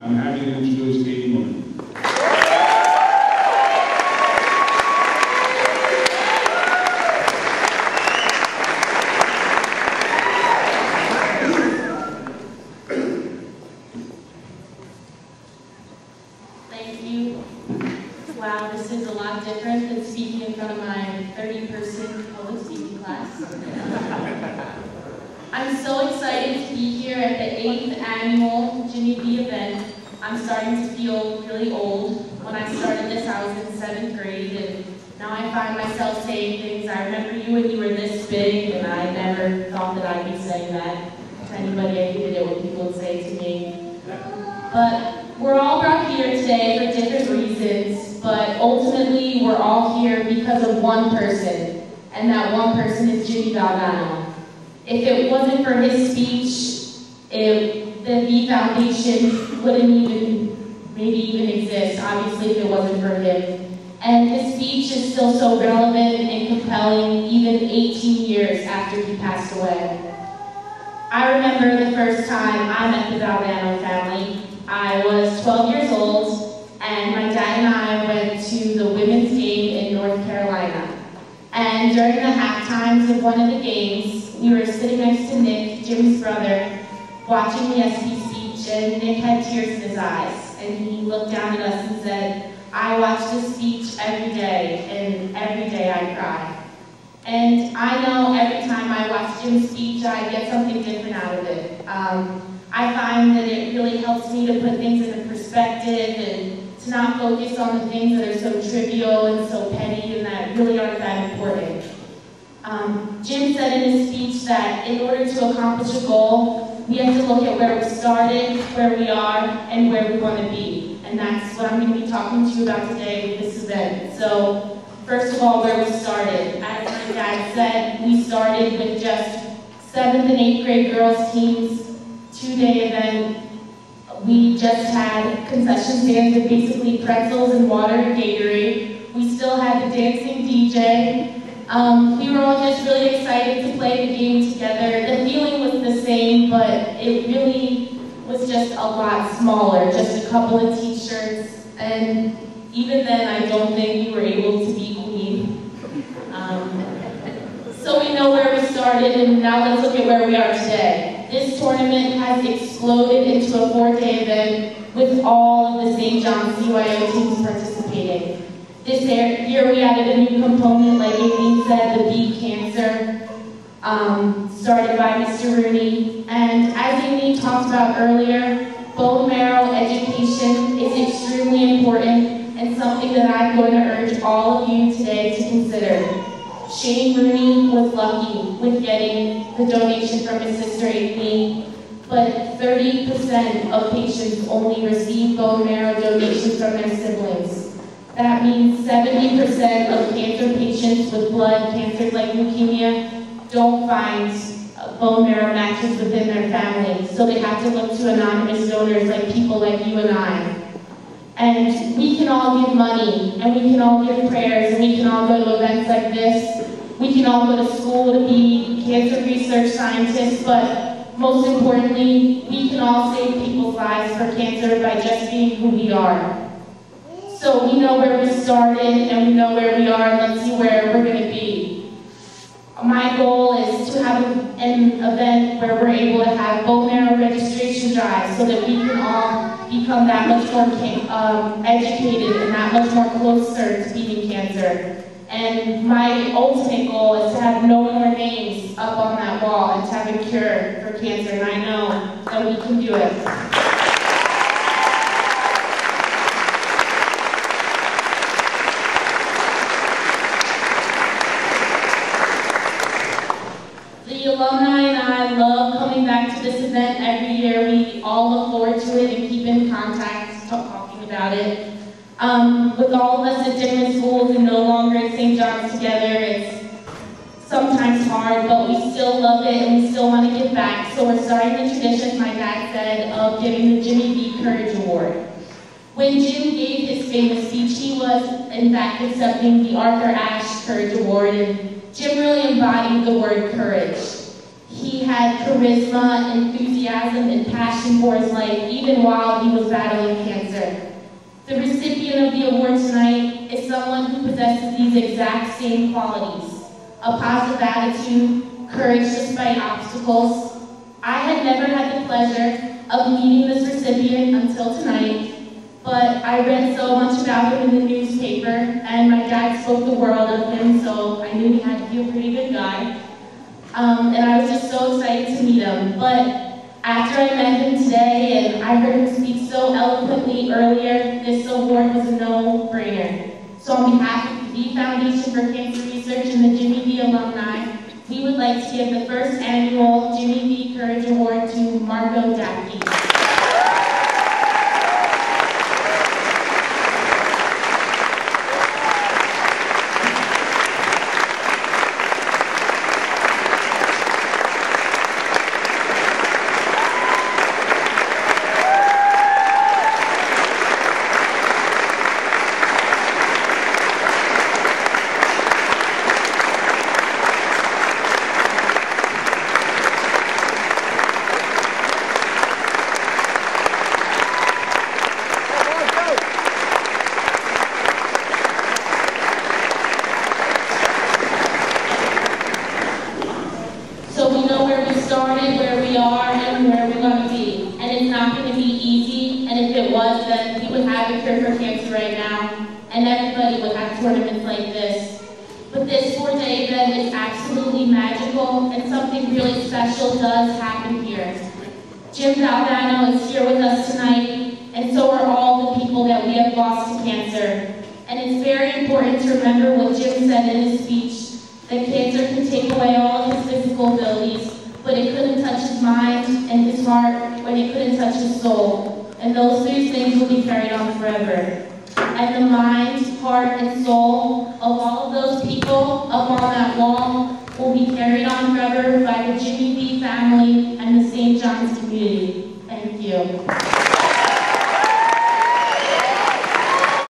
I'm happy to introduce Kaity Moonan. Thank you. Wow, this is a lot different than speaking in front of my 30-person public speaking class. I'm so excited to be here at the 8th annual Jimmy B event. I'm starting to feel really old. When I started this, I was in 7th grade, and now I find myself saying things. I remember you when you were this big, and I never thought that I'd be saying that to anybody. I hated it when people would say it to me. But we're all brought here today for different reasons, but ultimately we're all here because of one person, and that one person is Jimmy Valvano. If it wasn't for his speech, the V Foundation wouldn't maybe even exist, obviously, if it wasn't for him. And his speech is still so relevant and compelling, even 18 years after he passed away. I remember the first time I met the Valvano family. I was 12 years old, and my dad and I went to the women's game in North Carolina. And during the half times of one of the games, we were sitting next to Nick, Jim's brother, watching the SP speech, and Nick had tears in his eyes. And he looked down at us and said, "I watch this speech every day, and every day I cry." And I know every time I watch Jim's speech, I get something different out of it. I find that it really helps me to put things into perspective and to not focus on the things that are so trivial and so petty and that really aren't that important. Jim said in his speech that in order to accomplish a goal, we have to look at where we started, where we are, and where we want to be. And that's what I'm going to be talking to you about today with this event. So, first of all, where we started. As my dad said, we started with just 7th and 8th grade girls teams, 2-day event. We just had concession stands with basically pretzels and water and Gatorade. We still had the dancing DJ. We were all just really excited to play the game together. The feeling was the same, but it really was just a lot smaller, just a couple of t-shirts. And even then, I don't think we were able to be clean. So we know where we started, and now let's look at where we are today. This tournament has exploded into a 4-day event with all of the St. John's CYO teams participating. This year we added a new component, like Aileen said, the B cancer, started by Mr. Rooney. And as Aileen talked about earlier, bone marrow education is extremely important and something that I'm going to urge all of you today to consider. Shane Rooney was lucky with getting the donation from his sister Aileen, but 30% of patients only receive bone marrow donations from their siblings. That means 70% of cancer patients with blood cancers like leukemia don't find bone marrow matches within their family, so they have to look to anonymous donors like people like you and I. And we can all give money, and we can all give prayers, and we can all go to events like this. We can all go to school to be cancer research scientists, but most importantly, we can all save people's lives for cancer by just being who we are. So we know where we started, and we know where we are, and let's see where we're going to be. My goal is to have an event where we're able to have bone marrow registration drives so that we can all become that much more educated and that much more closer to beating cancer. And my ultimate goal is to have no more names up on that wall and to have a cure for cancer, and I know that we can do it. The alumni and I love coming back to this event every year. We all look forward to it and keep in contact, talking about it. With all of us at different schools and no longer at St. John's together, it's sometimes hard, but we still love it and we still want to give back. So we're starting the tradition, my dad said, of giving the Jimmy B Courage Award. When Jim gave his famous speech, he was in fact accepting the Arthur Ashe Courage Award, and Jim really embodied the word courage. He had charisma, enthusiasm, and passion for his life, even while he was battling cancer. The recipient of the award tonight is someone who possesses these exact same qualities: a positive attitude, courage despite obstacles. I had never had the pleasure of meeting this recipient until tonight, but I read so much about him in the newspaper, and my dad spoke the world of him, so I knew he had to be a pretty good guy. And I was just so excited to meet him. But after I met him today and I heard him speak so eloquently earlier, this award was a no-brainer. So on behalf of the Foundation for Cancer Research and the Jimmy V alumni, we would like to give the first annual Jimmy V Courage Award to Margot Daffy. So we know where we started, where we are, and where we're going to be. And it's not going to be easy, and if it was, then we would have a cure for cancer right now, and everybody would have tournaments like this. But this 4-day event is absolutely magical, and something really special does happen here. Jim Valdano is here with us tonight, and so are all the people that we have lost to cancer. And it's very important to remember what Jim said in his speech, that cancer can take away all of his physical abilities, but it couldn't touch his mind and his heart when it couldn't touch his soul. And those three things will be carried on forever. And the mind, heart, and soul of all of those people up on that wall will be carried on forever by the Jimmy V family and the St. John's community. Thank you.